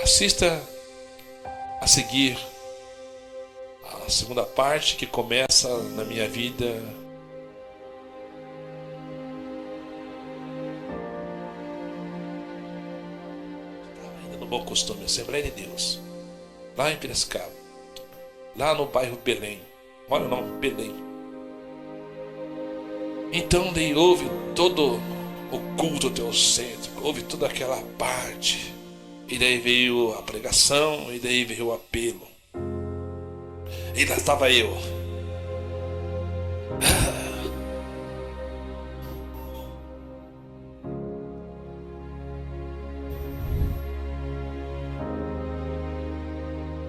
Assista a seguir a segunda parte que começa na minha vida ainda no Bom Costume, Assembleia de Deus, lá em Piracicaba, lá no bairro Belém. Olha o nome, Belém. Então daí houve todo o culto teocêntrico, houve toda aquela parte. E daí veio a pregação, e daí veio o apelo. E lá estava eu.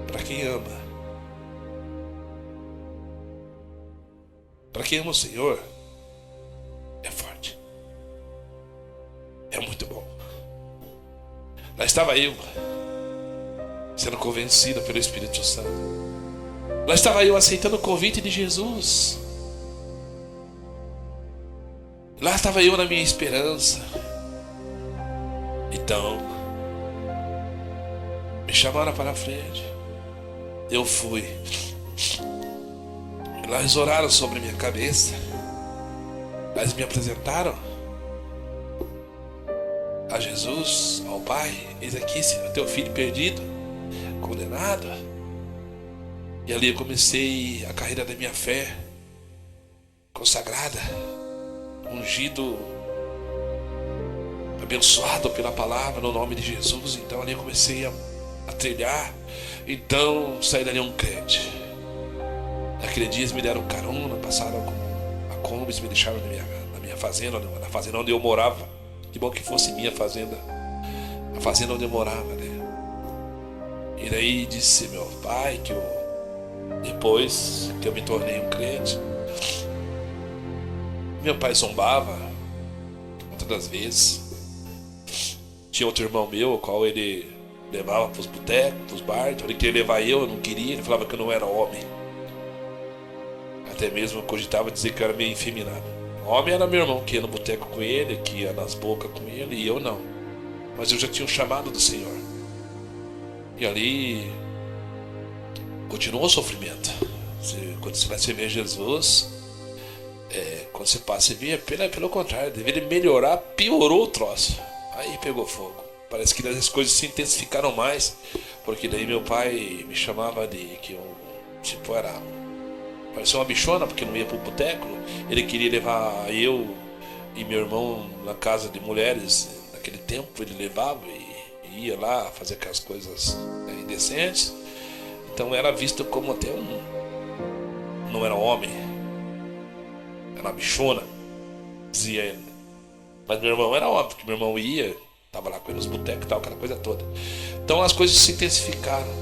Para quem ama, para quem ama o Senhor, é forte. É muito bom. Lá estava eu, sendo convencido pelo Espírito Santo. Lá estava eu aceitando o convite de Jesus. Lá estava eu na minha esperança. Então, me chamaram para a frente. Eu fui. Lá eles oraram sobre minha cabeça. Lá eles me apresentaram a Jesus, ao Pai. Eis aqui, teu filho perdido, condenado. E ali eu comecei a carreira da minha fé, consagrada, ungido, abençoado pela palavra no nome de Jesus. Então ali eu comecei a trilhar. Então saí dali um crente. Naquele dia eles me deram carona, passaram com a Kombi, me deixaram na minha fazenda, na fazenda onde eu morava. Que bom que fosse minha fazenda, a fazenda onde eu morava, né? E daí disse meu pai que depois que eu me tornei um crente, meu pai zombava muitas das vezes. Tinha outro irmão meu, o qual ele levava para os botecos, para os bares. Então ele queria levar eu não queria. Ele falava que eu não era homem. Até mesmo eu cogitava dizer que eu era meio efeminado. Homem era meu irmão que ia no boteco com ele, que ia nas bocas com ele, e eu não. Mas eu já tinha um chamado do Senhor. E ali continuou o sofrimento. Quando você vai servir Jesus, quando você passa a servir, pelo contrário, deveria melhorar, piorou o troço. Aí pegou fogo. Parece que as coisas se intensificaram mais, porque daí meu pai me chamava de que eu, tipo, parecia uma bichona, porque não ia pro boteco. Ele queria levar eu e meu irmão na casa de mulheres. Naquele tempo ele levava e ia lá fazer aquelas coisas indecentes. Então era visto como até não era homem, era uma bichona, dizia ele. Mas meu irmão era homem, porque meu irmão ia, tava lá com ele nos botecos e tal, aquela coisa toda. Então as coisas se intensificaram.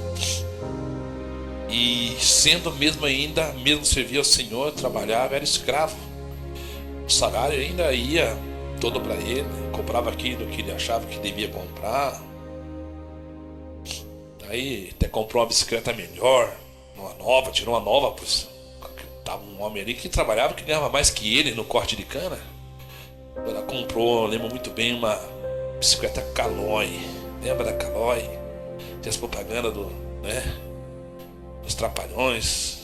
E sendo mesmo ainda, mesmo servia ao Senhor, trabalhava, era escravo. O salário ainda ia todo para ele, comprava aquilo que ele achava que devia comprar. Aí até comprou uma bicicleta melhor, uma nova, tirou uma nova, pois tava um homem ali que trabalhava, que ganhava mais que ele no corte de cana. Ela comprou, lembro muito bem, uma bicicleta Caloi. Lembra da Caloi? Tinha as propagandas dos Trapalhões.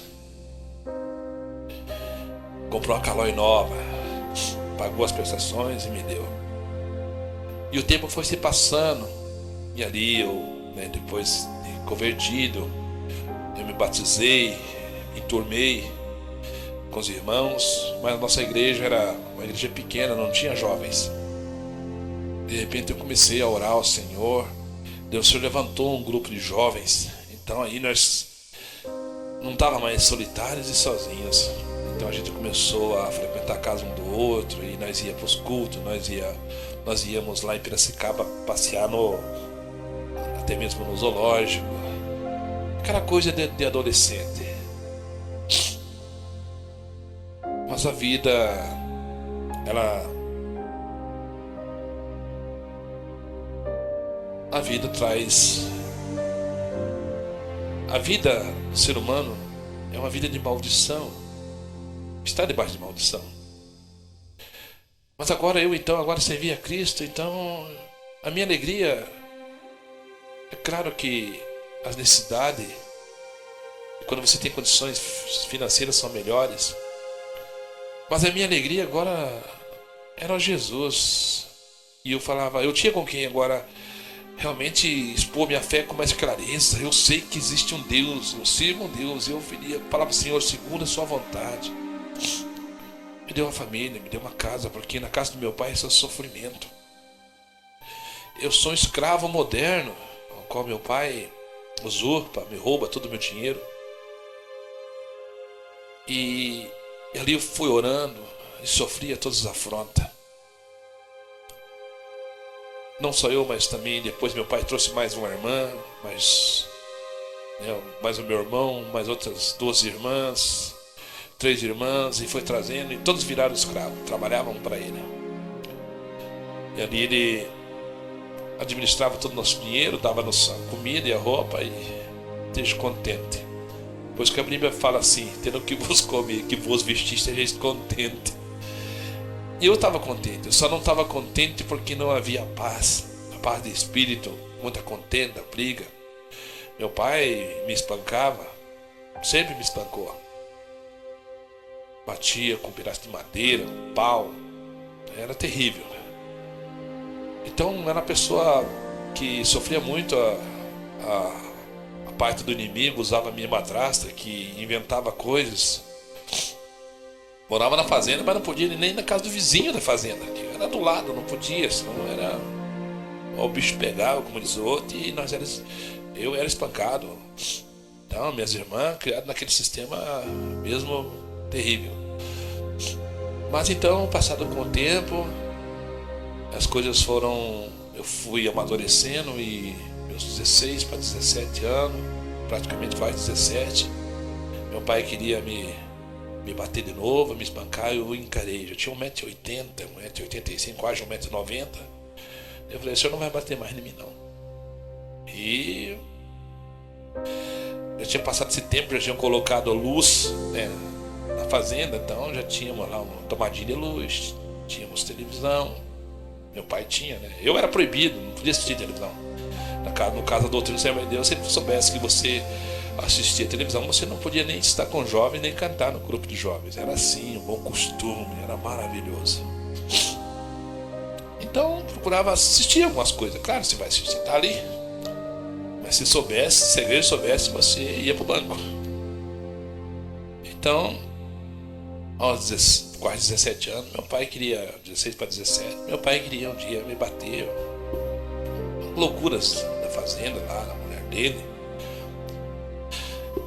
Comprou uma Caloi nova, pagou as prestações e me deu. E o tempo foi se passando. E ali eu, depois de convertido, eu me batizei, enturmei com os irmãos, mas a nossa igreja era uma igreja pequena, não tinha jovens. De repente eu comecei a orar ao Senhor. Deus, o Senhor levantou um grupo de jovens. Então aí nós não estávamos mais solitários e sozinhos. Então a gente começou a frequentar a casa um do outro, e nós íamos para os cultos, nós íamos lá em Piracicaba passear até mesmo no zoológico. Aquela coisa de adolescente. Mas a vida, a vida traz... A vida do ser humano é uma vida de maldição. Está debaixo de maldição. Mas agora eu servi a Cristo, então a minha alegria É claro que as necessidades, quando você tem condições financeiras, são melhores. Mas a minha alegria agora era Jesus. E eu falava, eu tinha com quem agora realmente expor minha fé com mais clareza. Eu sei que existe um Deus, eu sirvo um Deus. Eu falava, Senhor, segura a sua vontade. Me deu uma família, me deu uma casa, porque na casa do meu pai é só sofrimento. Eu sou um escravo moderno, ao qual meu pai usurpa, me rouba todo o meu dinheiro. E ali eu fui orando e sofria todas as afrontas. Não só eu, mas também depois meu pai trouxe mais uma irmã, mais o meu irmão, mais outras 2 irmãs, 3 irmãs, e foi trazendo, e todos viraram escravos, trabalhavam para ele. E ali ele administrava todo o nosso dinheiro, dava-nos a comida e a roupa, e esteja contente. Pois que a Bíblia fala assim, tendo que vos comer, que vos vestir, esteja contente. E eu estava contente, eu só não estava contente porque não havia paz, a paz de espírito, muita contenda, briga. Meu pai me espancava, sempre me espancou. Batia com um pedaço de madeira, um pau, era terrível. Então era uma pessoa que sofria muito a parte do inimigo, usava a minha madrasta, que inventava coisas. Morava na fazenda, mas não podia ir nem na casa do vizinho da fazenda, que era do lado, não podia, senão era... O bicho pegava, como diz o outro, e eu era espancado. Então, minhas irmãs, criadas naquele sistema mesmo terrível. Mas então, passado com o tempo, as coisas foram... Eu fui amadurecendo e meus 16 para 17 anos, praticamente quase 17, meu pai queria me bater de novo, me espancar, eu encarei. Eu tinha 1,80m, 1,85m, quase 1,90m. Eu falei, o senhor não vai bater mais em mim, não. E já tinha passado esse tempo, já tinham colocado a luz, né, na fazenda, então já tínhamos lá uma tomadinha de luz, tínhamos televisão. Meu pai tinha, né? Eu era proibido, não podia assistir televisão. No caso da doutrina do Senhor de Deus, se ele soubesse que você assistia televisão, você não podia nem estar com jovens, nem cantar no grupo de jovens. Era assim, um bom costume, era maravilhoso. Então, procurava assistir algumas coisas. Claro, você vai assistir, tá ali. Mas se soubesse, se a igreja soubesse, você ia pro banco. Então, aos quase 17 anos, meu pai queria, 16 para 17, meu pai queria um dia me bater. Loucuras da fazenda lá, na mulher dele.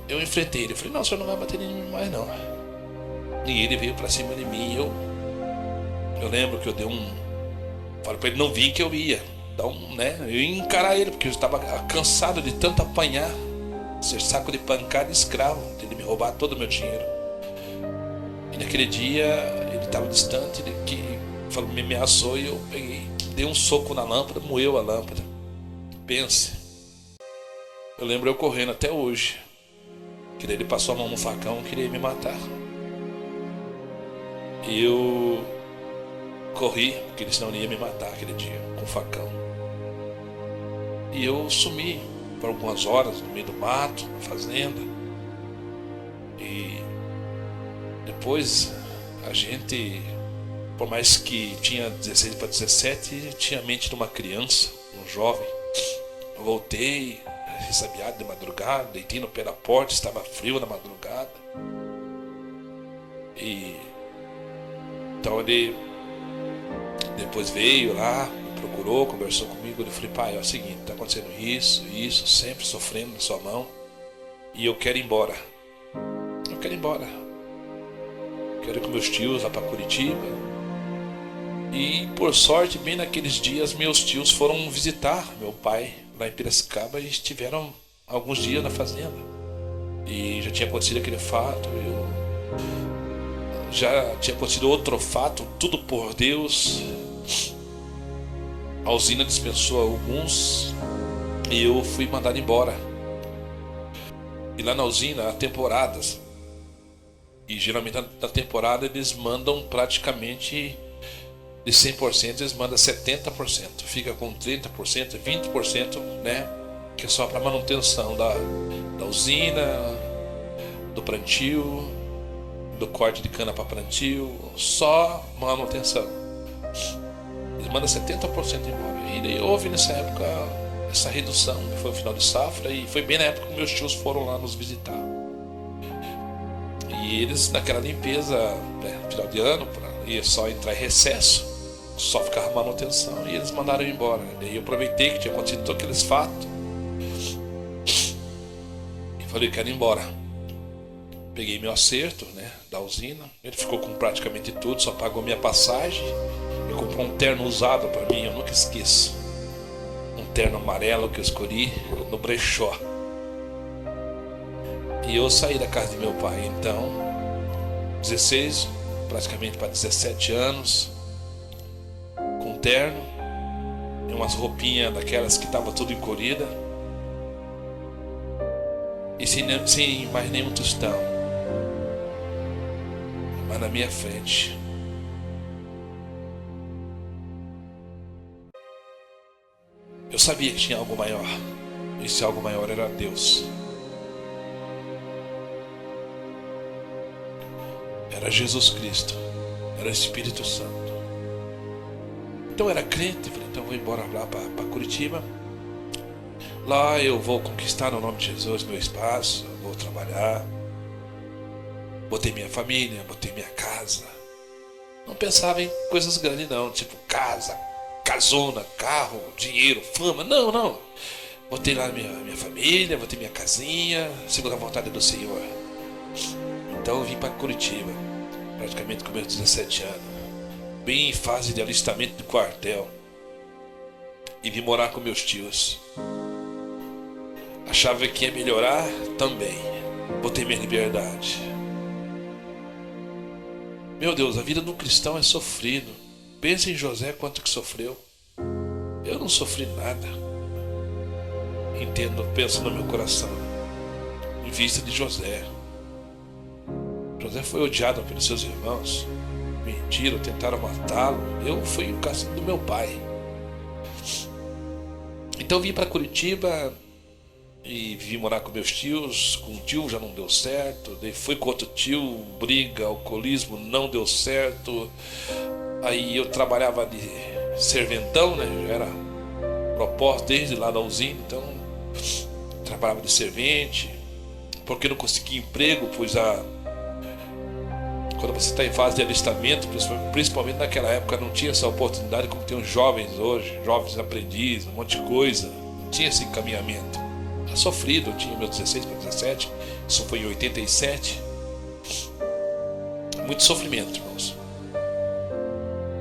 Eu enfrentei ele, eu falei, não, o senhor não vai bater em mim mais não. E ele veio pra cima de mim, eu lembro que eu dei falei pra ele não vir que eu ia. Então, né, eu ia encarar ele, porque eu estava cansado de tanto apanhar, ser saco de pancada escravo, de ele me roubar todo o meu dinheiro. E naquele dia, ele estava distante, ele me ameaçou e eu peguei, dei um soco na lâmpada, moeu a lâmpada. Pense, eu lembro eu correndo até hoje, que daí ele passou a mão no facão e queria me matar. E eu corri, porque ele senão ia me matar aquele dia, com o facão. E eu sumi por algumas horas no meio do mato, na fazenda. E depois a gente, por mais que tinha 16 para 17, tinha a mente de uma criança, um jovem. Eu voltei, ressabiado de madrugada, deitei no pé da porta, estava frio na madrugada. E então ele depois veio lá, me procurou, conversou comigo. Eu falei, pai, é o seguinte, está acontecendo isso, sempre sofrendo na sua mão, e eu quero ir embora. Eu quero ir embora. Quero ir com meus tios lá para Curitiba. E por sorte, bem naqueles dias, meus tios foram visitar meu pai lá em Piracicaba e estiveram alguns dias na fazenda. E já tinha acontecido aquele fato, já tinha acontecido outro fato, tudo por Deus. A usina dispensou alguns e eu fui mandado embora. E lá na usina há temporadas. E geralmente na temporada eles mandam praticamente de 100%, eles mandam 70%. Fica com 30%, 20%, né? que é só para manutenção da usina, do plantio, do corte de cana para plantio, só manutenção. Eles mandam 70% embora. E daí houve nessa época essa redução, que foi o final de safra, e foi bem na época que meus tios foram lá nos visitar. E eles, naquela limpeza, né, final de ano, ia só entrar em recesso, só ficava manutenção, e eles mandaram eu embora. Daí eu aproveitei que tinha acontecido todos aqueles fatos e falei, quero ir embora. Peguei meu acerto, né, da usina, ele ficou com praticamente tudo, só pagou minha passagem e comprou um terno usado para mim, eu nunca esqueço. Um terno amarelo que eu escolhi no brechó. E eu saí da casa de meu pai, então, 16, praticamente para 17 anos, com um terno e umas roupinhas daquelas que estavam tudo encolhida, e sem mais nenhum tostão, mas na minha frente. Eu sabia que tinha algo maior, e esse algo maior era Deus. Era Jesus Cristo, era o Espírito Santo. Então eu era crente, falei, então eu vou embora lá para Curitiba. Lá eu vou conquistar no nome de Jesus meu espaço, eu vou trabalhar. Botei minha família, botei minha casa. Não pensava em coisas grandes não, tipo casa, casona, carro, dinheiro, fama, não. Botei lá minha família, botei minha casinha, segundo a vontade do Senhor. Então eu vim para Curitiba, praticamente com meus 17 anos, bem em fase de alistamento do quartel, e vim morar com meus tios. Achava que ia melhorar também, botei minha liberdade. Meu Deus, a vida de um cristão é sofrido. Pensa em José quanto que sofreu. Eu não sofri nada. Entendo, penso no meu coração, em vista de José. José foi odiado pelos seus irmãos, mentiram, tentaram matá-lo. Eu fui o caso do meu pai. Então vim para Curitiba e vim morar com meus tios. Com um tio já não deu certo, daí fui com outro tio, briga, alcoolismo, não deu certo. Aí eu trabalhava de serventão, né? Já era proposto desde lá da usina, então trabalhava de servente, porque não conseguia emprego, pois quando você está em fase de alistamento, principalmente naquela época, não tinha essa oportunidade como tem os jovens hoje, jovens aprendizes, um monte de coisa, não tinha esse encaminhamento. Era sofrido, eu tinha meus 16 para 17, isso foi em 87. Muito sofrimento, irmãos.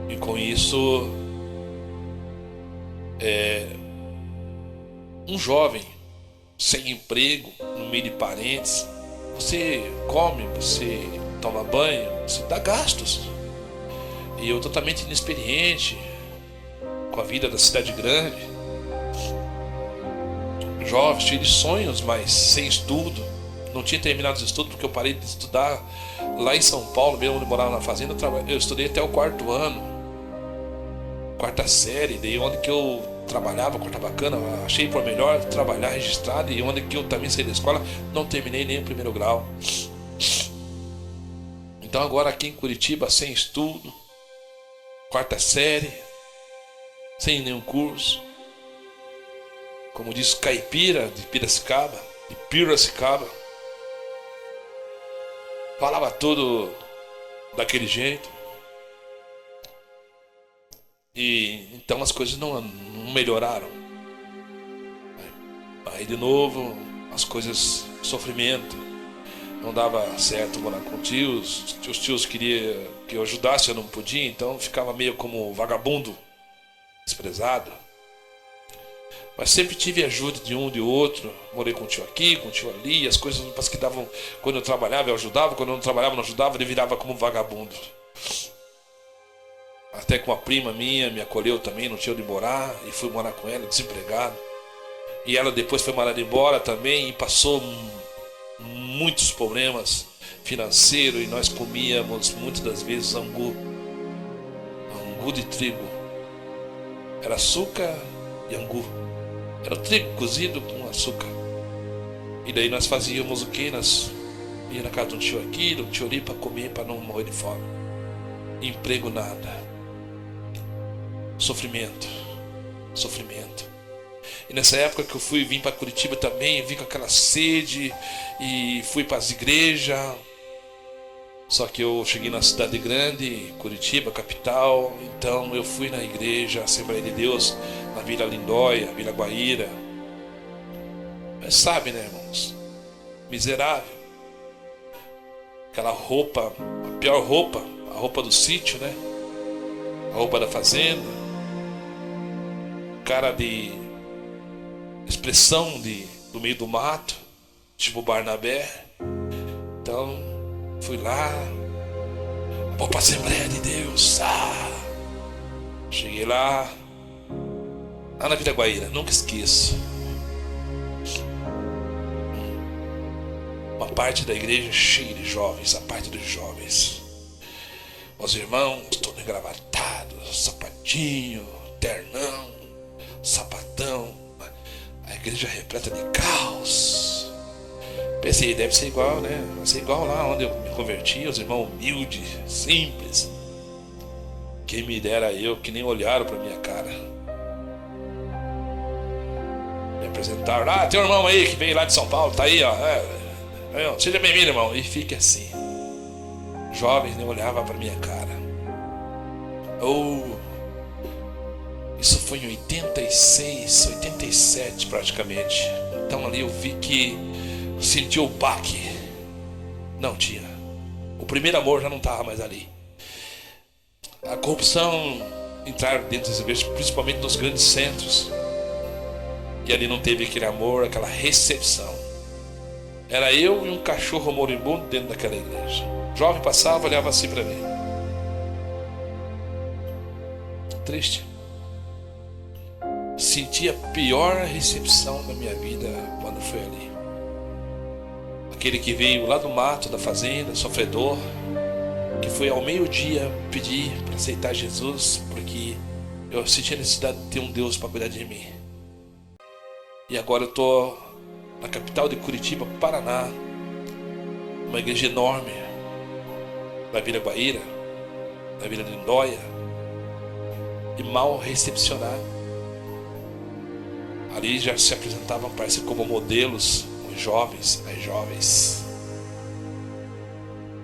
E com isso, um jovem sem emprego, no meio de parentes, você come, você toma banho, você dá gastos. E eu totalmente inexperiente com a vida da cidade grande, jovem, cheio de sonhos, mas sem estudo. Não tinha terminado os estudos porque eu parei de estudar lá em São Paulo, mesmo onde eu morava na fazenda. Eu estudei até o 4º ano, 4ª série, daí onde que eu trabalhava, Copacabana, achei por melhor trabalhar registrado, e onde que eu também saí da escola, não terminei nem o 1º grau. Então agora aqui em Curitiba, sem estudo, 4ª série, sem nenhum curso, como diz caipira de Piracicaba, falava tudo daquele jeito. E então as coisas não melhoraram. Aí de novo as coisas, sofrimento. Não dava certo morar com tios. Os tios queriam que eu ajudasse, eu não podia, então ficava meio como vagabundo, desprezado. Mas sempre tive ajuda de um, de outro. Morei com um tio aqui, com um tio ali. As coisas parece que davam. Quando eu trabalhava, eu ajudava. Quando eu não trabalhava, não ajudava. Ele virava como um vagabundo. Até que uma prima minha me acolheu também, não tinha onde morar. E fui morar com ela, desempregado. E ela depois foi mandada embora também. E passou muitos problemas financeiros. E nós comíamos muitas das vezes angu de trigo. Era açúcar e angu. Era o trigo cozido com açúcar. E daí nós fazíamos o quê? Nós ia na casa de um tio aqui, de um tio ali, para comer, para não morrer de fome. Emprego nada. Sofrimento. E nessa época que eu vim para Curitiba também, vim com aquela sede e fui para as igrejas. Só que eu cheguei na cidade grande, Curitiba, capital. Então eu fui na igreja Assembleia de Deus, na Vila Lindóia, Vila Guaíra. Mas sabe, né, irmãos? Miserável. Aquela roupa, a pior roupa, a roupa do sítio, né? A roupa da fazenda. Cara de expressão do meio do mato, tipo Barnabé. Então, fui lá, vou para a Assembleia de Deus. Cheguei lá na Vila Guaíra, nunca esqueço. Uma parte da igreja cheia de jovens, a parte dos jovens. Os irmãos todos engravatados, sapatinho, ternão, sapatão. A igreja repleta de caos. Pensei, deve ser igual, né? Vai ser igual lá onde eu me converti, os irmãos humildes, simples. Quem me dera eu, que nem olharam pra minha cara. Me apresentaram, tem um irmão aí que veio lá de São Paulo, tá aí, ó. Seja bem-vindo, irmão. E fique assim. Jovens nem olhavam pra minha cara. Isso foi em 86, 87 praticamente. Então ali eu vi que senti o baque. Não tinha. O primeiro amor já não estava mais ali. A corrupção entraram dentro das igrejas, principalmente nos grandes centros. E ali não teve aquele amor, aquela recepção. Era eu e um cachorro moribundo dentro daquela igreja. O jovem passava, olhava assim para mim. Triste. Senti a pior recepção da minha vida quando foi ali. Aquele que veio lá do mato, da fazenda, sofredor, que foi ao meio-dia pedir para aceitar Jesus, porque eu senti a necessidade de ter um Deus para cuidar de mim. E agora eu estou na capital de Curitiba, Paraná, uma igreja enorme, na Vila Guaíra, na Vila Lindóia, e mal recepcionado. Ali já se apresentavam, parece, como modelos, os jovens, as jovens.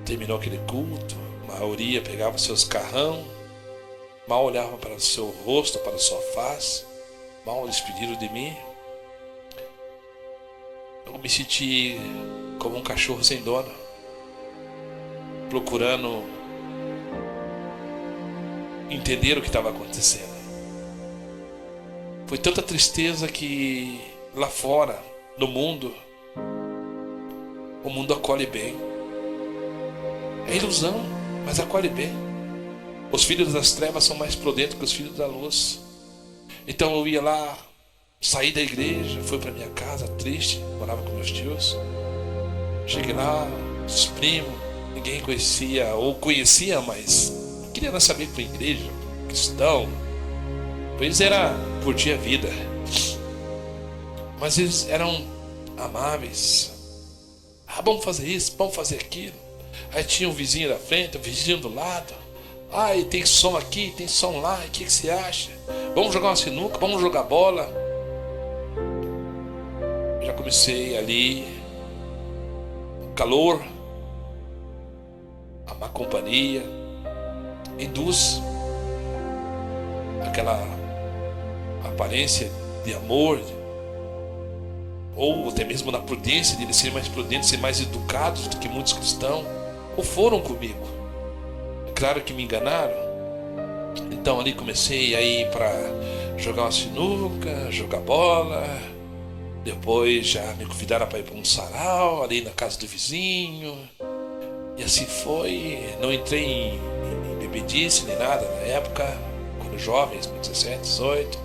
Terminou aquele culto, a maioria pegava seus carrão, mal olhava para o seu rosto, para a sua face, mal despediram de mim. Eu me senti como um cachorro sem dono, procurando entender o que estava acontecendo. Foi tanta tristeza que lá fora, no mundo, o mundo acolhe bem. É ilusão, mas acolhe bem. Os filhos das trevas são mais prudentes que os filhos da luz. Então eu ia lá, saí da igreja, fui para minha casa triste, morava com meus tios. Cheguei lá, os primos, ninguém conhecia, ou conhecia, mas não queria saber para a igreja, cristão. Pois era, curtia a vida. Mas eles eram amáveis. Vamos fazer isso, vamos fazer aquilo. Aí tinha um vizinho da frente, um vizinho do lado. E tem som aqui, tem som lá, o que você acha? Vamos jogar uma sinuca, vamos jogar bola. Já comecei ali, calor, a má companhia, induz aquela aparência de amor, ou até mesmo na prudência, de eles serem mais prudentes, ser mais educados do que muitos cristãos, ou foram comigo. É claro que me enganaram. Então ali comecei a ir para jogar uma sinuca, jogar bola. Depois já me convidaram para ir para um sarau ali na casa do vizinho. E assim foi. Não entrei em bebedice nem nada na época, quando jovens, 17, 18,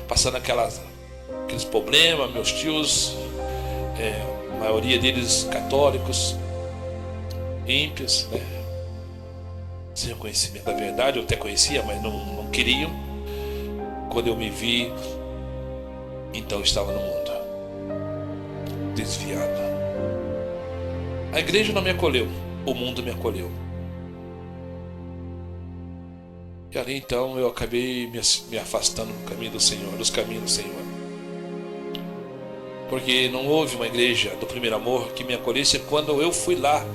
passando aqueles problemas. Meus tios, a maioria deles católicos, ímpios, né? Sem conhecimento da verdade. Eu até conhecia, mas não queriam. Quando eu me vi Então eu estava no mundo, desviado. A igreja não me acolheu, o mundo me acolheu. E ali então eu acabei me afastando do caminho do Senhor, dos caminhos do Senhor. Porque não houve uma igreja do primeiro amor que me acolhesse quando eu fui lá,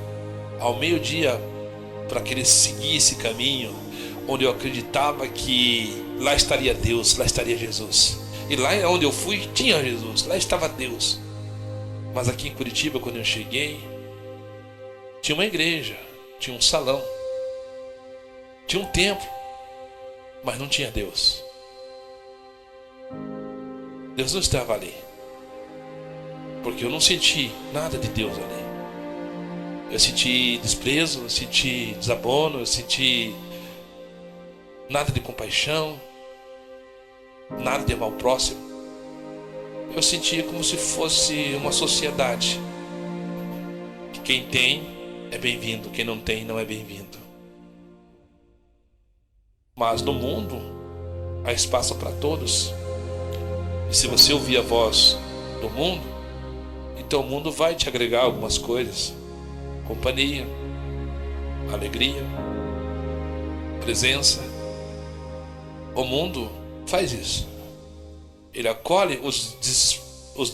ao meio-dia, para querer seguir esse caminho, onde eu acreditava que lá estaria Deus, lá estaria Jesus. E lá onde eu fui tinha Jesus, lá estava Deus. Mas aqui em Curitiba, quando eu cheguei, tinha uma igreja, tinha um salão, tinha um templo, mas não tinha Deus. Deus não estava ali, porque eu não senti nada de Deus ali. Eu senti desprezo, eu senti desabono, eu senti nada de compaixão, nada de amar o próximo. Eu sentia como se fosse uma sociedade que quem tem é bem-vindo, quem não tem não é bem-vindo. Mas no mundo há espaço para todos. E se você ouvir a voz do mundo, então o mundo vai te agregar algumas coisas: companhia, alegria, presença. O mundo faz isso. Ele acolhe os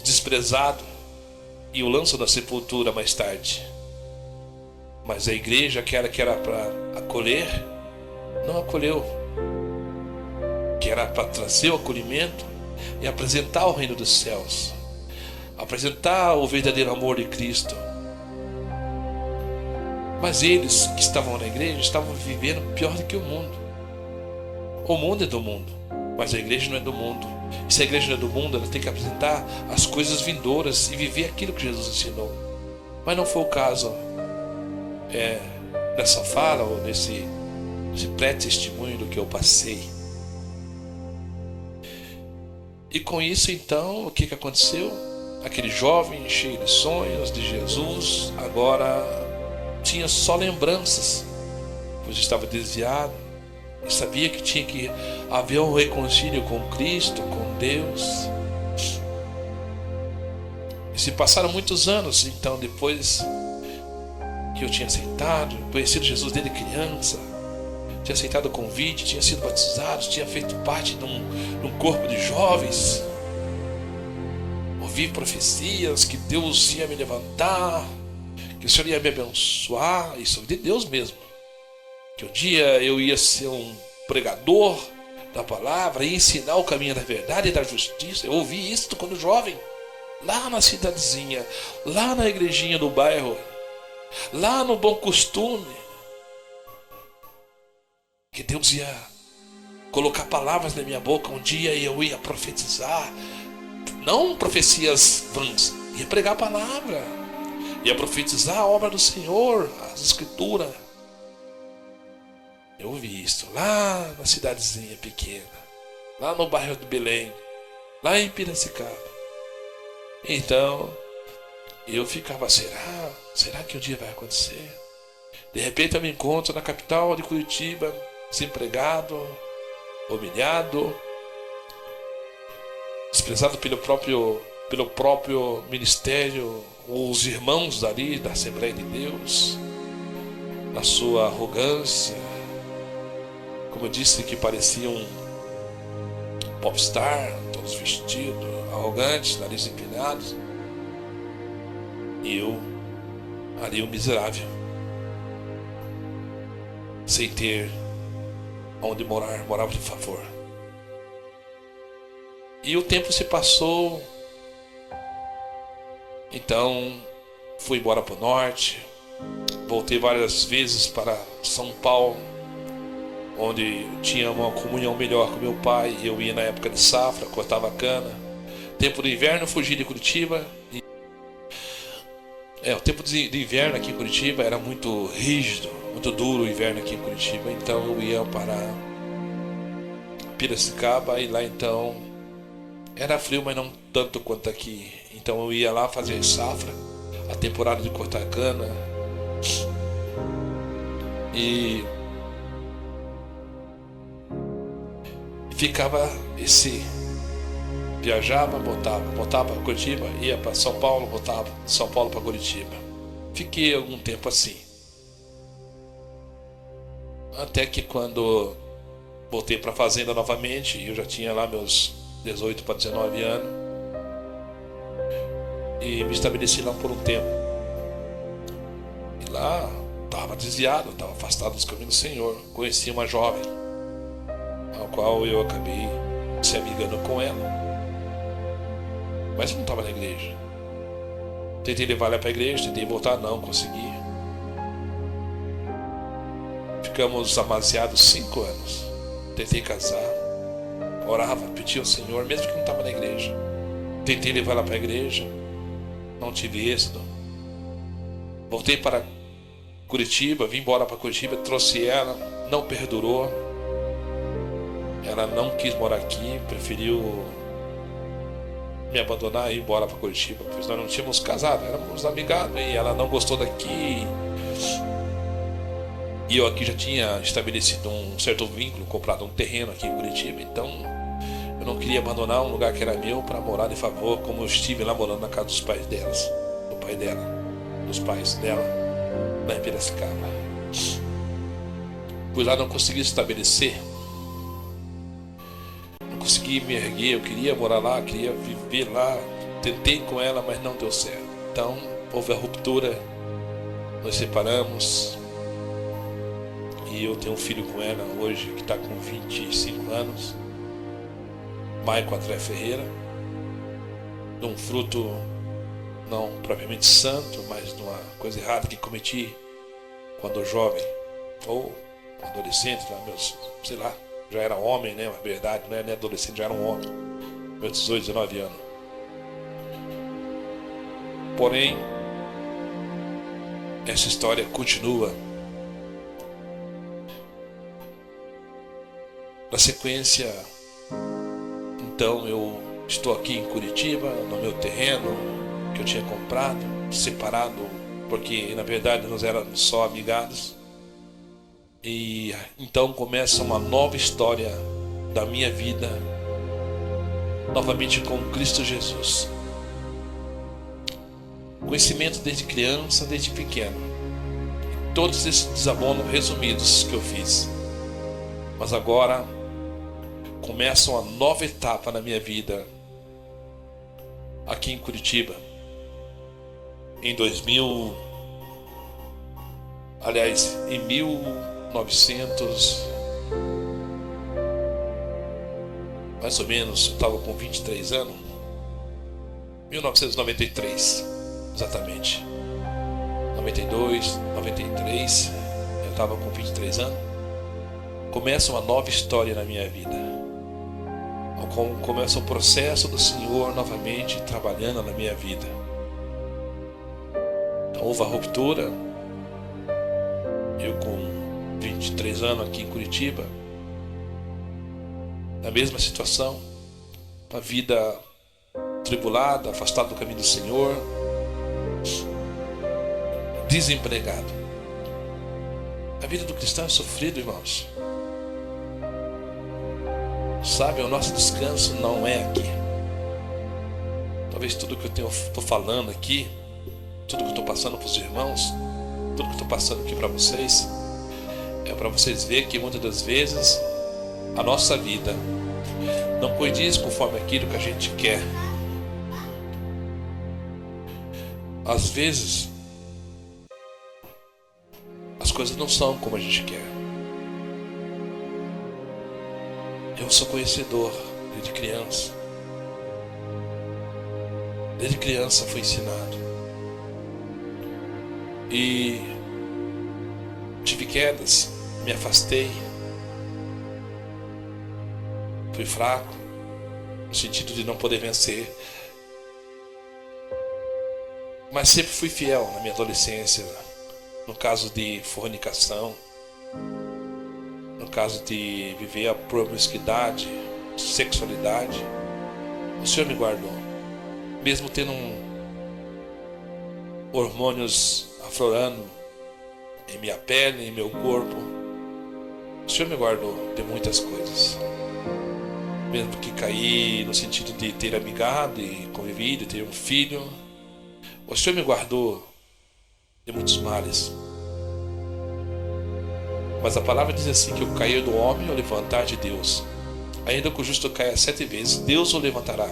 desprezados e o lança na sepultura mais tarde. Mas a igreja, aquela que era para acolher, não acolheu. Que era para trazer o acolhimento e apresentar o reino dos céus, apresentar o verdadeiro amor de Cristo. Mas eles que estavam na igreja estavam vivendo pior do que o mundo. O mundo é do mundo, mas a igreja não é do mundo. E se a igreja não é do mundo, ela tem que apresentar as coisas vindouras e viver aquilo que Jesus ensinou. Mas não foi o caso nessa fala ou nesse pré-testemunho do que eu passei. E com isso então, o que aconteceu? Aquele jovem cheio de sonhos de Jesus agora tinha só lembranças, pois estava desviado e sabia que tinha que haver um reconcílio com Cristo, com Deus. E se passaram muitos anos então depois que eu tinha aceitado, conhecido Jesus desde criança, tinha aceitado o convite, tinha sido batizado, tinha feito parte de um corpo de jovens. Ouvi profecias que Deus ia me levantar, que o Senhor ia me abençoar, isso de Deus mesmo. Que um dia eu ia ser um pregador da palavra e ensinar o caminho da verdade e da justiça. Eu ouvi isso quando jovem, lá na cidadezinha, lá na igrejinha do bairro, lá no Bom Costume. Que Deus ia colocar palavras na minha boca um dia e eu ia profetizar. Não profecias vãs, ia pregar a palavra, ia profetizar a obra do Senhor, as escrituras. Eu ouvi isso lá na cidadezinha pequena, lá no bairro do Belém, lá em Piracicaba. Então eu ficava, será que um dia vai acontecer? De repente eu me encontro na capital de Curitiba, desempregado, humilhado, desprezado pelo próprio ministério, os irmãos dali da Assembleia de Deus, na sua arrogância, como eu disse, que pareciam popstar, todos vestidos, arrogantes, nariz empinados, e eu ali, um miserável, sem ter onde morar, morava de favor. E o tempo se passou. Então fui embora para o norte, voltei várias vezes para São Paulo, onde tinha uma comunhão melhor com meu pai. Eu ia na época de safra, cortava cana. Tempo de inverno, fugi de Curitiba. O tempo de inverno aqui em Curitiba era muito rígido, muito duro o inverno aqui em Curitiba. Então eu ia para Piracicaba e lá então era frio, mas não tanto quanto aqui. Então eu ia lá fazer safra, a temporada de cortar cana. E ficava Viajava, voltava para Curitiba, ia para São Paulo, voltava de São Paulo para Curitiba. Fiquei algum tempo assim. Até que quando voltei para a fazenda novamente, eu já tinha lá meus 18 para 19 anos, e me estabeleci lá por um tempo. E lá estava desviado, estava afastado dos caminhos do Senhor. Conheci uma jovem, ao qual eu acabei se amigando com ela. Mas eu não estava na igreja. Tentei levar ela para a igreja, tentei voltar, não consegui. Ficamos amaziados 5 anos. Tentei casar, orava, pedia ao Senhor, mesmo que não estava na igreja. Tentei levar ela para a igreja, não tive êxito. Voltei para Curitiba, vim embora para Curitiba, trouxe ela, não perdurou. Ela não quis morar aqui, preferiu me abandonar e ir embora para Curitiba, pois nós não tínhamos casado, éramos amigados e ela não gostou daqui. E eu aqui já tinha estabelecido um certo vínculo, comprado um terreno aqui em Curitiba, então eu não queria abandonar um lugar que era meu para morar de favor, como eu estive lá morando na casa dos pais delas, do pai dela, dos pais dela, lá em Piracicaba. Pois lá não consegui estabelecer, não consegui me erguer, eu queria morar lá, queria viver lá, tentei com ela, mas não deu certo. Então houve a ruptura, nós separamos. E eu tenho um filho com ela hoje que está com 25 anos, Maicon André Ferreira, de um fruto não propriamente santo, mas de uma coisa errada que cometi quando jovem, ou adolescente, sei lá, já era homem, né? Na verdade, não é adolescente, já era um homem, meus 18, 19 anos. Porém, essa história continua. Na sequência, então eu estou aqui em Curitiba, no meu terreno que eu tinha comprado, separado, porque na verdade nós éramos só amigados. E então começa uma nova história da minha vida, novamente com Cristo Jesus. Conhecimento desde criança, desde pequeno. Todos esses desabonos resumidos que eu fiz. Mas agora começa uma nova etapa na minha vida aqui em Curitiba. Em 1900, mais ou menos, eu estava com 23 anos, 1993, exatamente, 92, 93, eu estava com 23 anos. Começa uma nova história na minha vida. Começa o processo do Senhor novamente trabalhando na minha vida. Então, houve a ruptura. Eu com 23 anos aqui em Curitiba, na mesma situação, uma vida tribulada, afastado do caminho do Senhor, desempregado. A vida do cristão é sofrido, irmãos. Sabe, o nosso descanso não é aqui. Talvez tudo que eu estou falando aqui, tudo que eu estou passando para os irmãos, tudo que eu estou passando aqui para vocês, é para vocês verem que muitas das vezes a nossa vida não condiz conforme aquilo que a gente quer. Às vezes as coisas não são como a gente quer. Eu sou conhecedor desde criança. Desde criança fui ensinado. E tive quedas, me afastei. Fui fraco, no sentido de não poder vencer. Mas sempre fui fiel na minha adolescência, no caso de fornicação, no caso de viver a promiscuidade, sexualidade. O Senhor me guardou, mesmo tendo hormônios aflorando em minha pele, em meu corpo. O Senhor me guardou de muitas coisas. mesmo que caí no sentido de ter amigado e convivido, ter um filho, o Senhor me guardou de muitos males. Mas a palavra diz assim, que o cair do homem é o levantar de Deus. Ainda que o justo caia 7 vezes, Deus o levantará.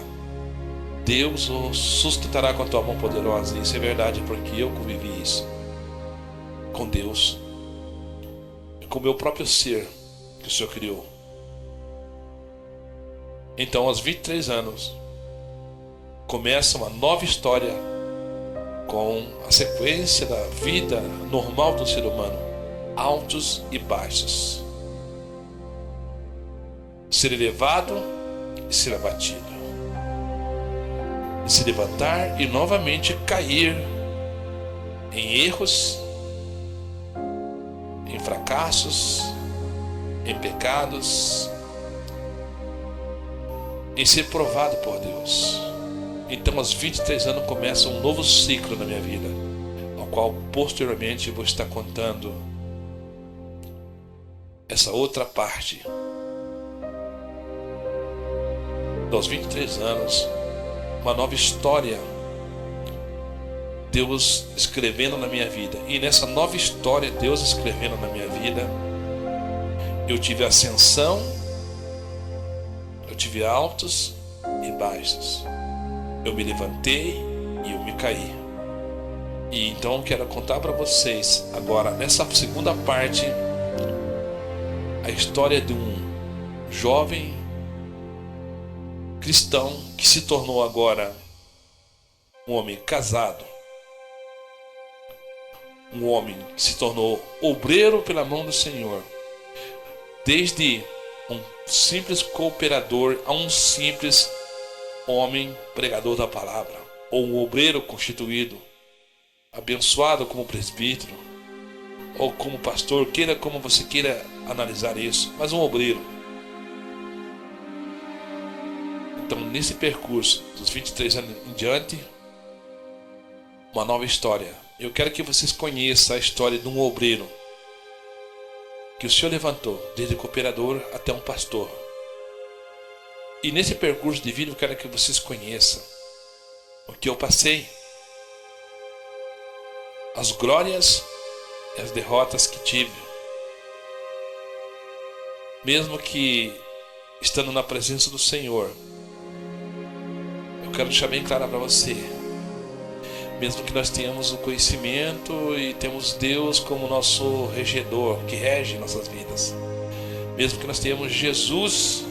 Deus o sustentará com a tua mão poderosa. E isso é verdade, porque eu convivi isso com Deus e com o meu próprio ser que o Senhor criou. Então, aos 23 anos, começa uma nova história com a sequência da vida normal do ser humano, altos e baixos, ser elevado e ser abatido, e se levantar e novamente cair em erros, em fracassos, em pecados, em ser provado por Deus. Então, aos 23 anos começa um novo ciclo na minha vida, ao qual posteriormente eu vou estar contando essa outra parte. Aos 23 anos, uma nova história, Deus escrevendo na minha vida. E nessa nova história, Deus escrevendo na minha vida, eu tive ascensão, eu tive altos e baixos. Eu me levantei e eu me caí. E então eu quero contar para vocês agora, nessa segunda parte, a história de um jovem cristão que se tornou agora um homem casado, um homem que se tornou obreiro pela mão do Senhor, desde um simples cooperador a um simples homem pregador da palavra, ou um obreiro constituído, abençoado como presbítero, ou como pastor, queira como você queira analisar isso, mas um obreiro. Então, nesse percurso dos 23 anos em diante, uma nova história. Eu quero que vocês conheçam a história de um obreiro que o Senhor levantou, desde cooperador até um pastor. E nesse percurso de vida eu quero que vocês conheçam o que eu passei, as glórias e as derrotas que tive. Mesmo que estando na presença do Senhor, eu quero deixar bem claro para você, mesmo que nós tenhamos o conhecimento e temos Deus como nosso regedor, que rege nossas vidas, mesmo que nós tenhamos Jesus,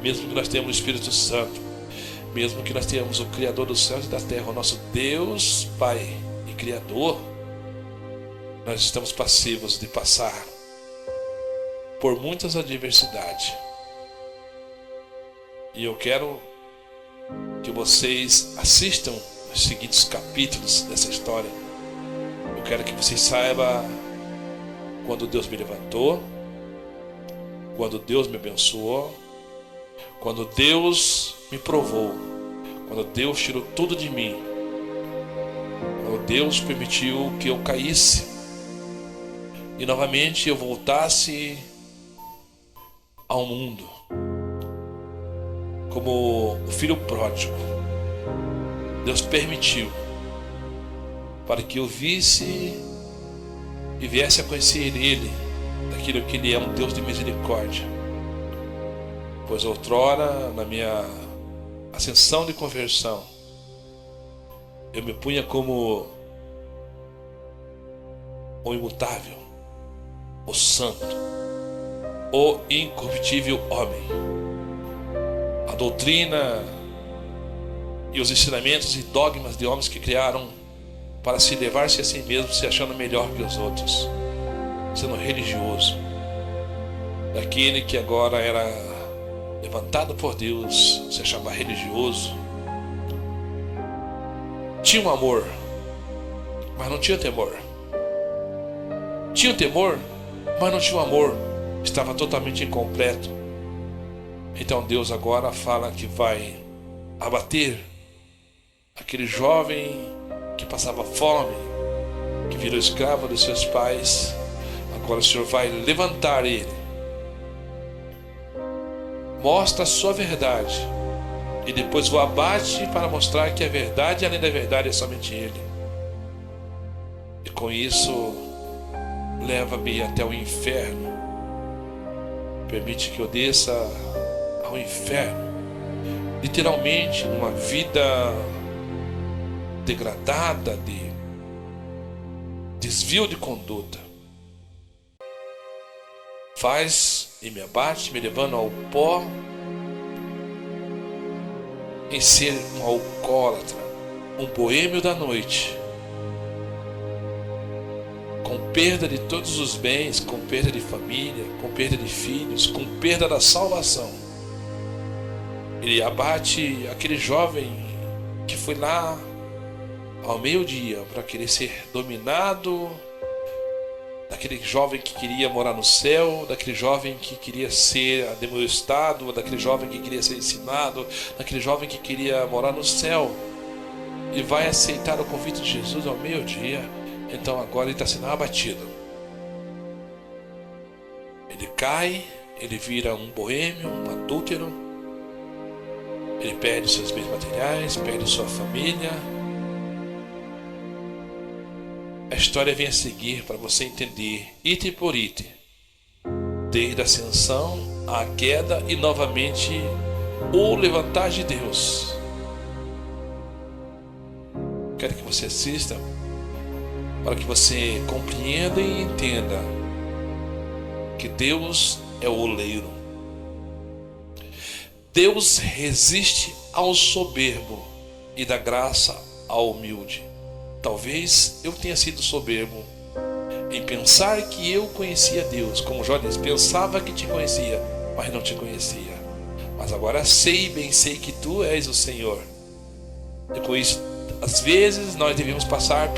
mesmo que nós tenhamos o Espírito Santo, mesmo que nós tenhamos o Criador dos céus e da terra, o nosso Deus, Pai e Criador, nós estamos passivos de passar por muitas adversidades. E eu quero que vocês assistam os seguintes capítulos dessa história. Eu quero que vocês saibam quando Deus me levantou, quando Deus me abençoou, quando Deus me provou, quando Deus tirou tudo de mim, quando Deus permitiu que eu caísse e novamente eu voltasse ao mundo como o filho pródigo. Deus permitiu para que eu visse e viesse a conhecer Ele, daquilo que Ele é, um Deus de misericórdia. Pois outrora, na minha ascensão de conversão, eu me punha como o imutável, o santo, o incorruptível homem. A doutrina e os ensinamentos e dogmas de homens que criaram para se levar-se a si mesmo, se achando melhor que os outros, sendo religioso, daquele que agora era levantado por Deus, se achava religioso, tinha um amor, mas não tinha temor, tinha o temor, mas não tinha o amor, estava totalmente incompleto. Então Deus agora fala que vai abater aquele jovem que passava fome, que virou escravo dos seus pais. Agora o Senhor vai levantar ele mostra a sua verdade, e depois o abate para mostrar que a verdade, além da verdade, é somente Ele. E com isso, leva-me até o inferno. Permite que eu desça ao inferno, literalmente, numa vida degradada, de desvio de conduta. Faz e me abate, me levando ao pó, em ser um alcoólatra, um boêmio da noite, com perda de todos os bens, com perda de família, com perda de filhos, com perda da salvação. Ele abate aquele jovem que foi lá ao meio-dia para querer ser dominado, daquele jovem que queria morar no céu, daquele jovem que queria ser admoestado, daquele jovem que queria ser ensinado, daquele jovem que queria morar no céu, e vai aceitar o convite de Jesus ao meio-dia. Então agora ele está sendo abatido. Ele cai, ele vira um boêmio, um adúltero, ele perde seus bens materiais, perde sua família. A história vem a seguir para você entender, item por item, desde a ascensão, a queda e novamente o levantar de Deus. Quero que você assista para que você compreenda e entenda que Deus é o oleiro. Deus resiste ao soberbo e dá graça ao humilde. Talvez eu tenha sido soberbo em pensar que eu conhecia Deus, como Jó diz, pensava que te conhecia, mas não te conhecia. Mas agora sei, bem sei que tu és o Senhor. E com isso, às vezes nós devemos passar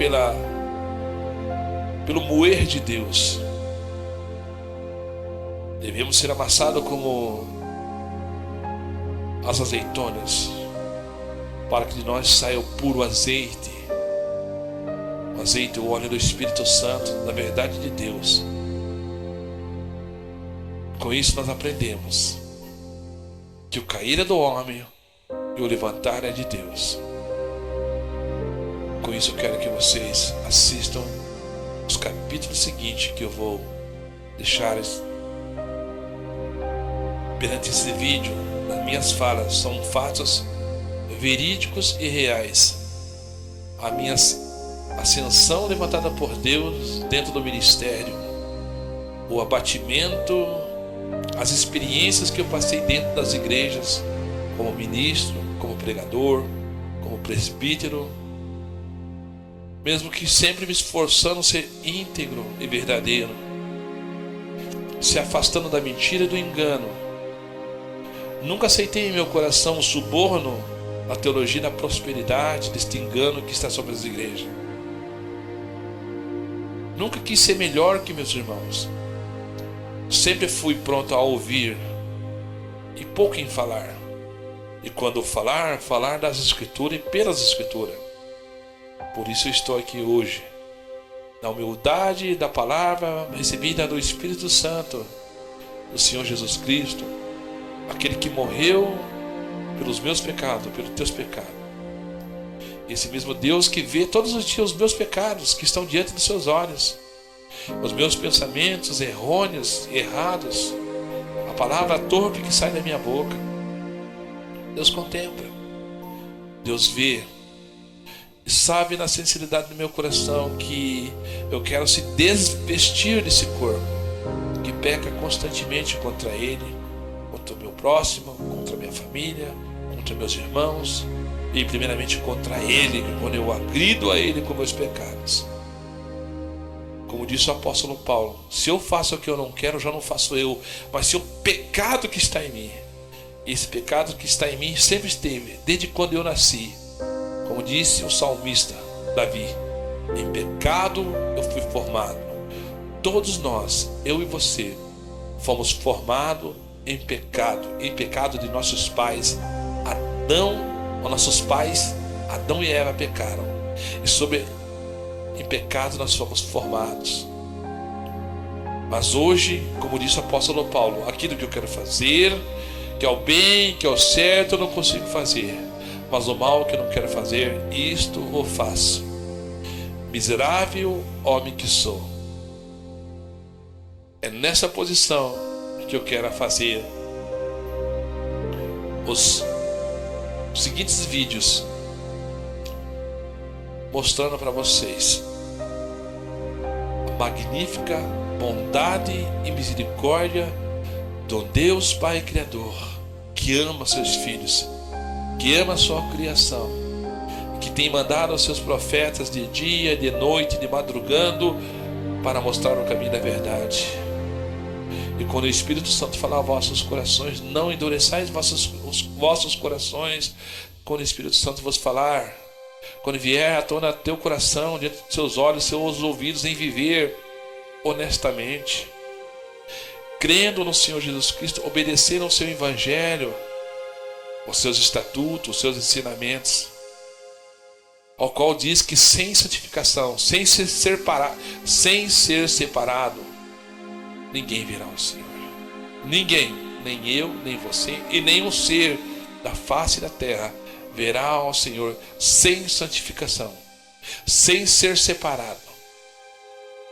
pelo moer de Deus. Devemos ser amassados como as azeitonas, para que de nós saia o puro azeite. O azeite, o óleo do Espírito Santo, da verdade de Deus. Com isso nós aprendemos que o cair é do homem e o levantar é de Deus. Com isso eu quero que vocês assistam os capítulos seguintes que eu vou deixar perante esse vídeo. Nas minhas falas são fatos verídicos e reais. A minha ascensão levantada por Deus dentro do ministério, o abatimento, as experiências que eu passei dentro das igrejas, como ministro, como pregador, como presbítero, mesmo que sempre me esforçando ser íntegro e verdadeiro, se afastando da mentira e do engano. Nunca aceitei em meu coração o suborno, a teologia da prosperidade, deste engano que está sobre as igrejas. Nunca quis ser melhor que meus irmãos. Sempre fui pronto a ouvir e pouco em falar. E quando falar, falar das Escrituras e pelas Escrituras. Por isso eu estou aqui hoje, na humildade da palavra recebida do Espírito Santo, do Senhor Jesus Cristo, aquele que morreu pelos meus pecados, pelos teus pecados. Esse mesmo Deus que vê todos os dias os meus pecados que estão diante dos seus olhos, os meus pensamentos errôneos, errados, a palavra torpe que sai da minha boca. Deus contempla, Deus vê e sabe na sinceridade do meu coração que eu quero se desvestir desse corpo que peca constantemente contra Ele, contra o meu próximo, contra a minha família, contra meus irmãos e primeiramente contra Ele, quando eu agrido a Ele com meus pecados. Como disse o apóstolo Paulo, se eu faço o que eu não quero, já não faço eu, mas se o pecado que está em mim, esse pecado que está em mim sempre esteve, desde quando eu nasci, como disse o salmista Davi, em pecado eu fui formado. Todos nós, eu e você, fomos formados em pecado de nossos pais Adão. Nossos pais, Adão e Eva, pecaram. E em pecado nós fomos formados. Mas hoje, como disse o apóstolo Paulo, aquilo que eu quero fazer, que é o bem, que é o certo, eu não consigo fazer, mas o mal que eu não quero fazer, isto o faço. Miserável homem que sou. É nessa posição que eu quero fazer os seguintes vídeos, mostrando para vocês a magnífica bondade e misericórdia do Deus Pai Criador, que ama seus filhos, que ama a sua criação, que tem mandado os seus profetas de dia, de noite, de madrugando, para mostrar o caminho da verdade. E quando o Espírito Santo falar aos vossos corações, não endureçais os vossos corações. Quando o Espírito Santo vos falar, quando vier à tona teu coração, diante dos seus olhos, seus ouvidos, em viver honestamente, crendo no Senhor Jesus Cristo, obedecendo ao seu Evangelho, aos seus estatutos, aos seus ensinamentos, ao qual diz que sem santificação, sem ser separado, ninguém verá o Senhor. Ninguém, nem eu, nem você, e nem um ser da face da terra verá ao Senhor sem santificação, sem ser separado.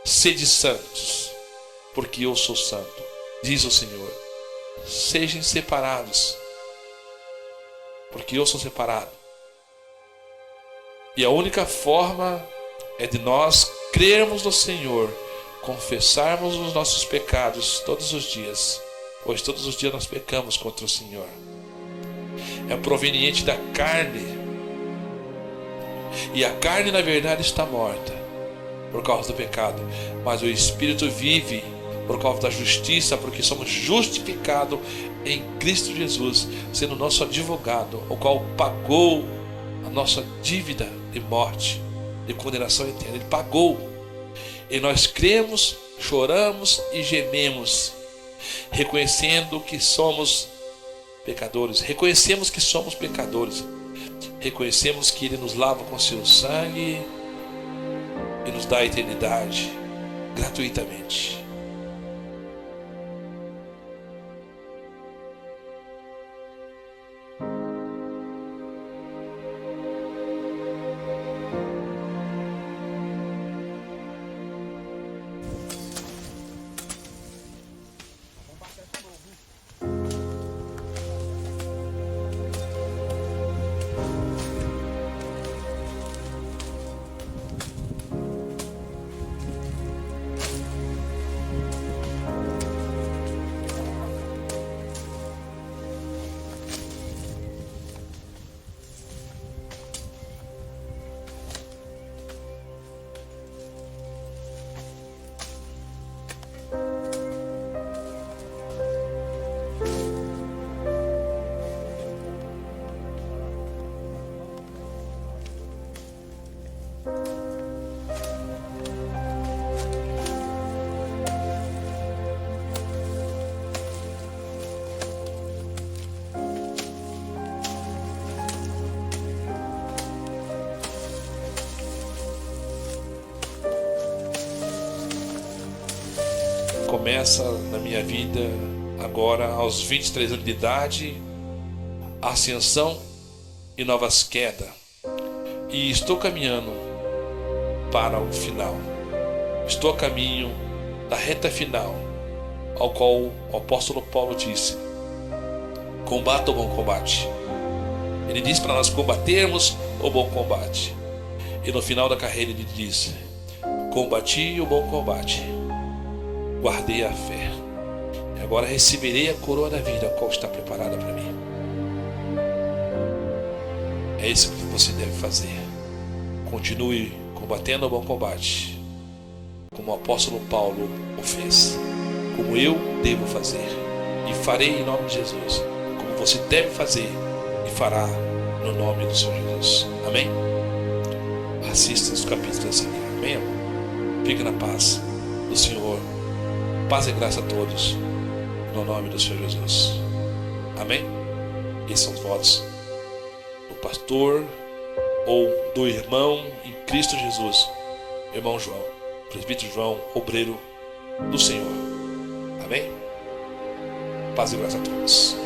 Sede santos, porque eu sou santo, diz o Senhor. Sejam separados, porque eu sou separado. E a única forma é de nós crermos no Senhor, confessarmos os nossos pecados todos os dias, pois todos os dias nós pecamos contra o Senhor. É proveniente da carne, e a carne na verdade está morta por causa do pecado, mas o Espírito vive por causa da justiça, porque somos justificados em Cristo Jesus, sendo nosso advogado, o qual pagou a nossa dívida de morte, de condenação eterna. Ele pagou. E nós cremos, choramos e gememos, reconhecendo que somos pecadores. Reconhecemos que somos pecadores. Reconhecemos que Ele nos lava com seu sangue e nos dá a eternidade gratuitamente. Começa na minha vida agora aos 23 anos de idade, ascensão e novas quedas, e estou caminhando para o final. Estou a caminho da reta final, ao qual o apóstolo Paulo disse: combata o bom combate. Ele diz para nós combatermos o bom combate, e no final da carreira ele diz: combati o bom combate, guardei a fé, e agora receberei a coroa da vida, a qual está preparada para mim. É isso que você deve fazer. Continue combatendo o bom combate, como o apóstolo Paulo o fez, como eu devo fazer e farei em nome de Jesus, como você deve fazer e fará no nome do Senhor Jesus. Amém? Assista os capítulos a seguir. Amém? Fique na paz do Senhor. Paz e graça a todos, no nome do Senhor Jesus. Amém? Esses são os votos do pastor ou do irmão em Cristo Jesus, irmão João, presbítero João, obreiro do Senhor. Amém? Paz e graça a todos.